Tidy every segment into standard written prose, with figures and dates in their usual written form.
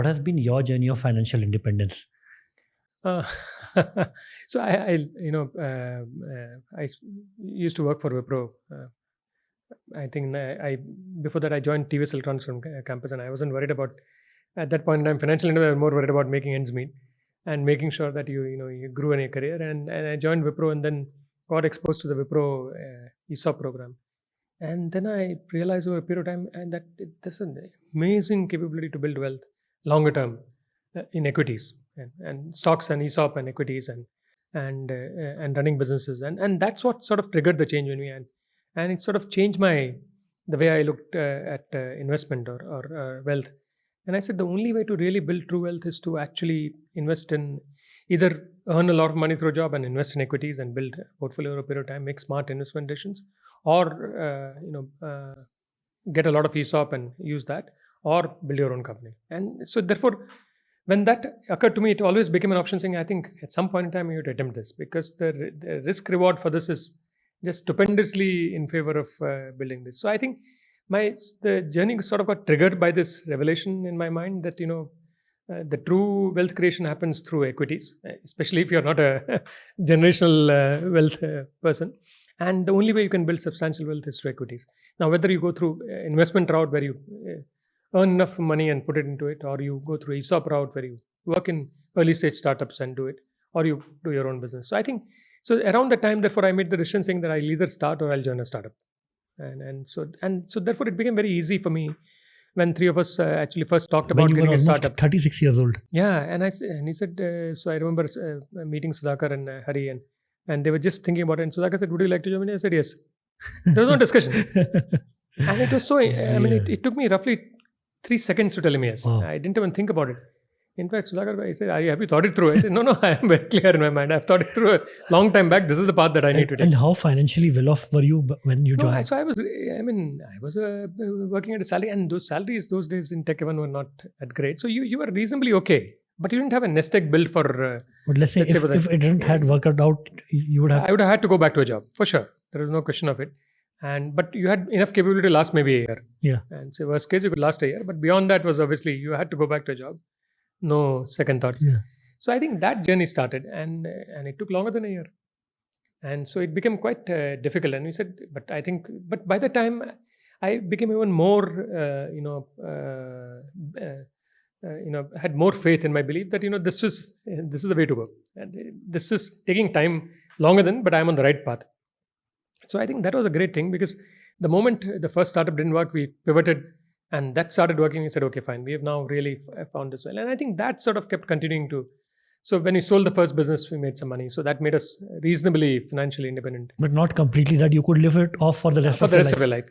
What has been your journey of financial independence? Uh, so I used to work for Wipro. I think before that I joined TVS Electronics from campus, and I wasn't worried about at that point in time financial independence. I was more worried about making ends meet and making sure that you grew in your career. And I joined Wipro, and then got exposed to the Wipro ESOP program. And then I realized over a period of time and that there's an amazing capability to build wealth longer term in equities and stocks and ESOP and equities and running businesses. And that's what sort of triggered the change in me. And it sort of changed the way I looked at investment or wealth. And I said the only way to really build true wealth is to actually invest in either earn a lot of money through a job and invest in equities and build a portfolio over a period of time, make smart investment decisions, or get a lot of ESOP and use that, or build your own company. And so therefore, when that occurred to me, it always became an option saying, I think at some point in time you have to attempt this, because the risk reward for this is just stupendously in favor of building this. So I think the journey sort of got triggered by this revelation in my mind that the true wealth creation happens through equities, especially if you're not a generational wealth person. And the only way you can build substantial wealth is through equities. Now, whether you go through investment route where you earn enough money and put it into it, or you go through ESOP route where you work in early stage startups and do it, or you do your own business. So I think, so around the time, therefore, I made the decision saying that I'll either start or I'll join a startup. And so therefore it became very easy for me when three of us actually first talked about getting a startup. 36 years old. Yeah, and he said, so I remember meeting Sudhakar and Hari, and they were just thinking about it. And Sudhakar said, would you like to join me? I said, yes. There was no discussion. And it was so, it took me roughly 3 seconds to tell him yes. Wow. I didn't even think about it. In fact, Sudhakar, I said, have you thought it through? I said, no, I am very clear in my mind. I've thought it through a long time back. This is the path that I need to take. And how financially well off were you when you joined? So I was working at a salary, and those salaries those days in Tech even were not that great. So you were reasonably okay, but you didn't have a nest egg built for... but let's say if it didn't had worked out, you would have... I would have had to go back to a job, for sure. There was no question of it. But you had enough capability to last maybe a year. Yeah. And say worst case, you could last a year. But beyond that was obviously you had to go back to a job. No second thoughts. Yeah. So I think that journey started, and it took longer than a year. And so it became quite difficult. And we said, but by the time I became even more, had more faith in my belief that, this is the way to go. And this is taking time longer than, but I'm on the right path. So I think that was a great thing, because the moment the first startup didn't work, we pivoted, and that started working. We said, okay, fine. We have now really found this well. And I think that sort of kept continuing to. So when we sold the first business, we made some money. So that made us reasonably financially independent. But not completely that you could live it off for the rest of your life.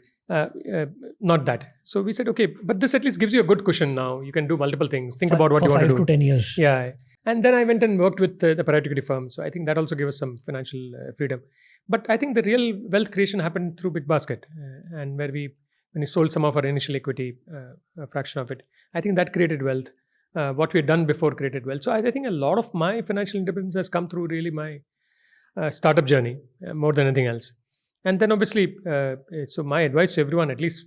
Not that. So we said, okay, but this at least gives you a good cushion now. You can do multiple things. Think about what you want to do. 5 to 10 years. Yeah. And then I went and worked with the private equity firm. So I think that also gave us some financial freedom. But I think the real wealth creation happened through BigBasket, and when we sold some of our initial equity, a fraction of it, I think that created wealth. What we had done before created wealth. So I think a lot of my financial independence has come through really my startup journey more than anything else. And then obviously, so my advice to everyone, at least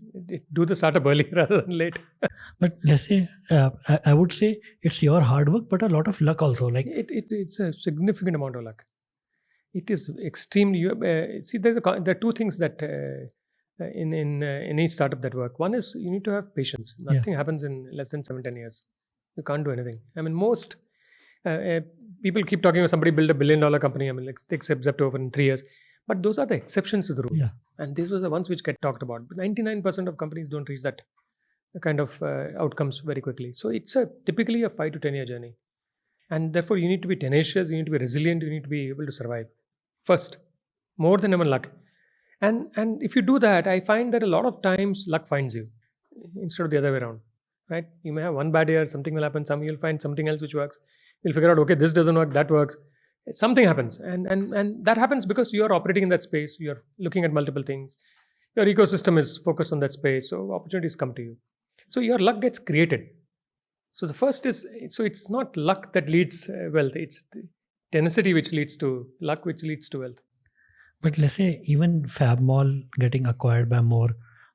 do the startup early rather than late. But let's say, I would say it's your hard work, but a lot of luck also. Like it's a significant amount of luck. It is extremely. There are two things that in any startup that work. One is you need to have patience. Nothing happens in less than 7-10 years. You can't do anything. Most people keep talking about somebody build $1 billion company. Let's take Zepto over in 3 years. But those are the exceptions to the rule. Yeah. And these are the ones which get talked about. But 99% of companies don't reach that kind of outcomes very quickly. So it's typically a 5 to 10 year journey. And therefore you need to be tenacious, you need to be resilient, you need to be able to survive. First, more than even luck. And if you do that, I find that a lot of times luck finds you instead of the other way around. Right? You may have one bad year, something will happen, you'll find something else which works. You'll figure out, okay, this doesn't work, that works. Something happens. And that happens because you are operating in that space, you're looking at multiple things. Your ecosystem is focused on that space, so opportunities come to you. So your luck gets created. So the first is, so it's not luck that leads wealth, it's tenacity which leads to luck, which leads to wealth. But let's say even Fab Mall getting acquired by More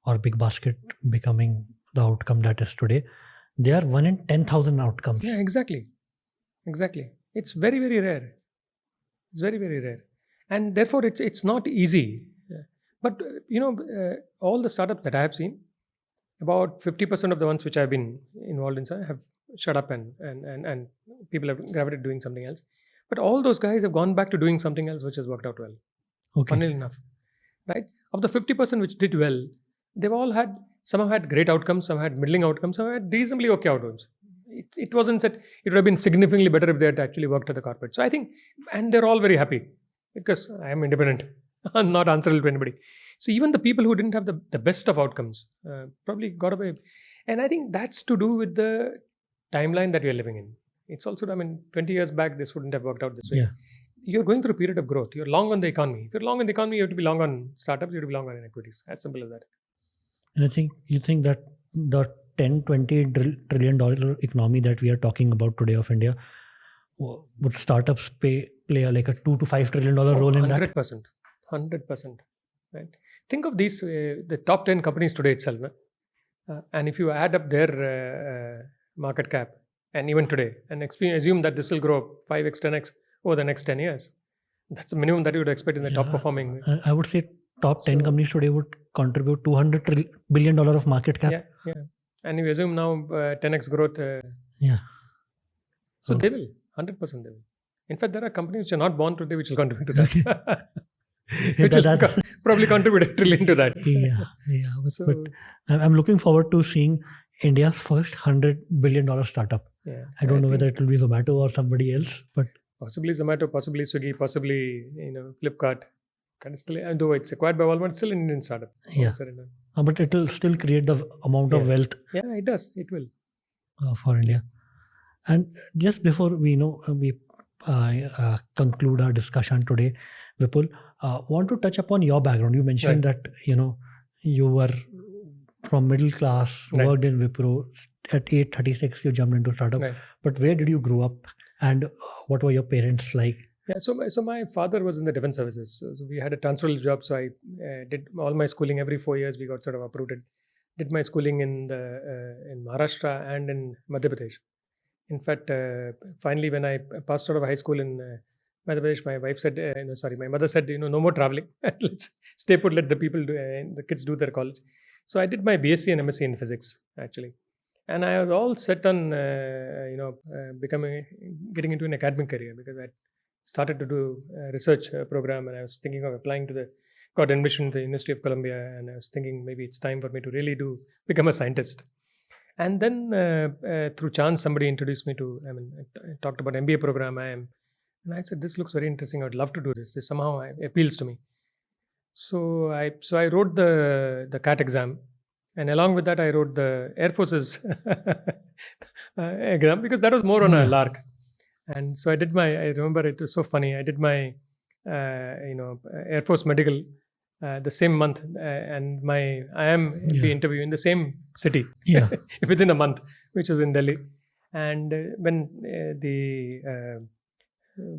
or BigBasket becoming the outcome that is today, They are 1 in 10,000 outcomes. Yeah, exactly. It's very, very rare. It's very, very rare, and therefore it's not easy. But all the startups that I have seen, about 50% of the ones which I've been involved in have shut up and people have gravitated doing something else. But all those guys have gone back to doing something else which has worked out well. Okay. Funnily enough, right? Of the 50% which did well, they've all had, some have had great outcomes, some had middling outcomes, some had reasonably okay outcomes. It wasn't that it would have been significantly better if they had actually worked at the corporate. So I think, and they're all very happy because I am independent. I'm not answerable to anybody. So even the people who didn't have the best of outcomes probably got away. And I think that's to do with the timeline that we are living in. It's also, 20 years back, this wouldn't have worked out this way. Yeah. You're going through a period of growth. You're long on the economy. If you're long on the economy, you have to be long on startups, you have to be long on equities. As simple as that. And I think you think that the 10-20 trillion dollar economy that we are talking about today of India, would startups play like a $2 to $5 trillion role in that? 100%. Right. Think of these, the top 10 companies today itself. And if you add up their market cap, and even today, and assume that this will grow 5x, 10x over the next 10 years, that's the minimum that you would expect in the top performing. I would say top 10 companies today would contribute $200 billion of market cap. Yeah. And if you assume now 10x growth. So they will, 100% they will. In fact, there are companies which are not born today which will contribute to that. Which will probably contribute $1 trillion to that. Yeah. But I'm looking forward to seeing India's first $100 billion startup. Yeah, I don't know whether it will be Zomato or somebody else, but possibly Zomato, possibly Swiggy, possibly Flipkart. Though it's acquired by Walmart, it's still an Indian startup. Yeah. But it will still create the amount of wealth. Yeah, it does. It will. For India. And just before we conclude our discussion today, Vipul, want to touch upon your background. You mentioned that you were from middle class, worked in Wipro. At 8:36, you jumped into startup. Right. But where did you grow up, and what were your parents like? Yeah, so my father was in the defense services. So we had a transferable job. So I did all my schooling every 4 years. We got sort of uprooted. Did my schooling in Maharashtra and in Madhya Pradesh. In fact, finally, when I passed out of high school in Madhya Pradesh, my wife said, my mother said, no more traveling. Let's stay put. Let the kids do their college. So I did my BSc and MSc in physics actually, and I was all set on getting into an academic career because I started to do a research program, and I was thinking of applying got admission to the University of Columbia, and I was thinking maybe it's time for me to really become a scientist. And then through chance, somebody introduced me to, I talked about MBA program and I said, this looks very interesting. I would love to do this. This somehow appeals to me. So I wrote the CAT exam, and along with that, I wrote the Air Force's exam because that was more on a lark. And so I remember it was so funny. I did my, Air Force medical the same month, and my IMP interview in the same city within a month, which was in Delhi. And when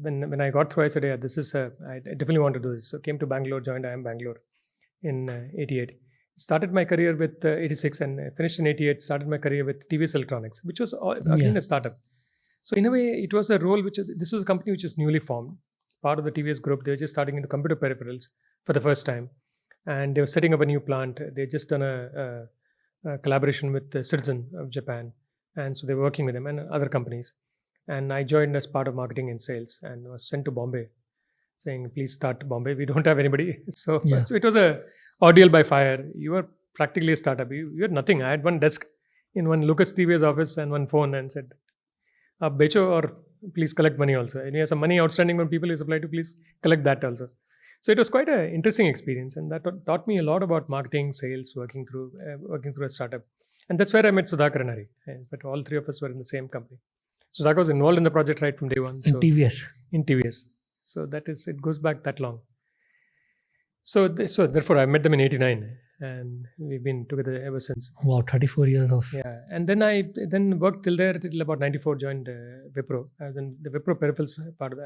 when I got through, I said, I definitely want to do this. So came to Bangalore, joined IIM Bangalore in 88. Started my career with 86 and finished in 88. Started my career with TVS Electronics, which was again a startup. So in a way, it was a role this was a company which is newly formed, part of the TVS group. They were just starting into computer peripherals for the first time, and they were setting up a new plant. They just done a collaboration with Citizen of Japan, and so they were working with them and other companies. And I joined as part of marketing and sales, and was sent to Bombay, saying, "Please start Bombay. We don't have anybody." So it was a ordeal by fire. You were practically a startup. You had nothing. I had one desk in one Lucas TVS office and one phone, and said, "Ab becho or please collect money also. And you have some money outstanding from people you supply to, please collect that also." So it was quite an interesting experience, and that taught me a lot about marketing, sales, working through a startup. And that's where I met Sudhakar and Hari. But all three of us were in the same company. Sudhakar was involved in the project right from day one. In TVS. So it goes back that long. So therefore I met them in 89, and we've been together ever since. Wow, 34 years of... Yeah, and then I worked till about 94, joined Wipro. I was in the Wipro peripherals part of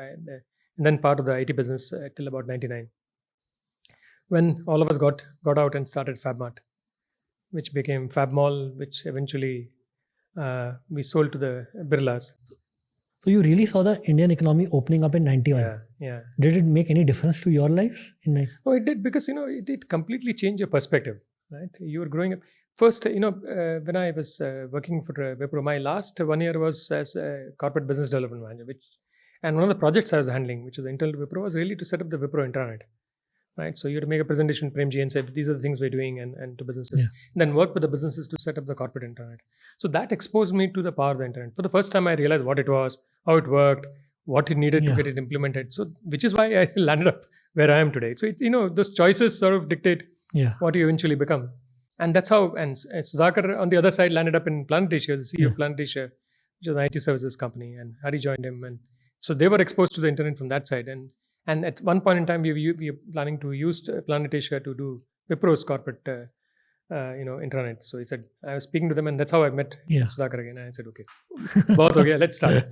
and then part of the IT business till about 99. When all of us got out and started FabMart, which became FabMall, which eventually We sold to the Birlas. So you really saw the Indian economy opening up in 91. Yeah. Did it make any difference to your lives? Oh, it did, because it completely changed your perspective, right? You were growing up. First, when I was working for Wipro, my last 1 year was as a corporate business development manager, and one of the projects I was handling, which was internal to Wipro, was really to set up the Wipro intranet, right? So you had to make a presentation to Premji and say, these are the things we're doing and to businesses. Then work with the businesses to set up the corporate intranet. So that exposed me to the power of the internet. For the first time, I realized what it was, how it worked, what it needed to get it implemented. So, which is why I landed up where I am today. So, those choices sort of dictate what you eventually become. And that's how, and Siddhartha on the other side landed up in Planet Asia, the CEO of Planet Asia, which is an IT services company, and Hari joined him. And so they were exposed to the internet from that side. And at one point in time, we were planning to use Planet Asia to do Wipro's corporate intranet. So he said, I was speaking to them, and that's how I met Sudhakar again. And I said, okay, both okay, let's start.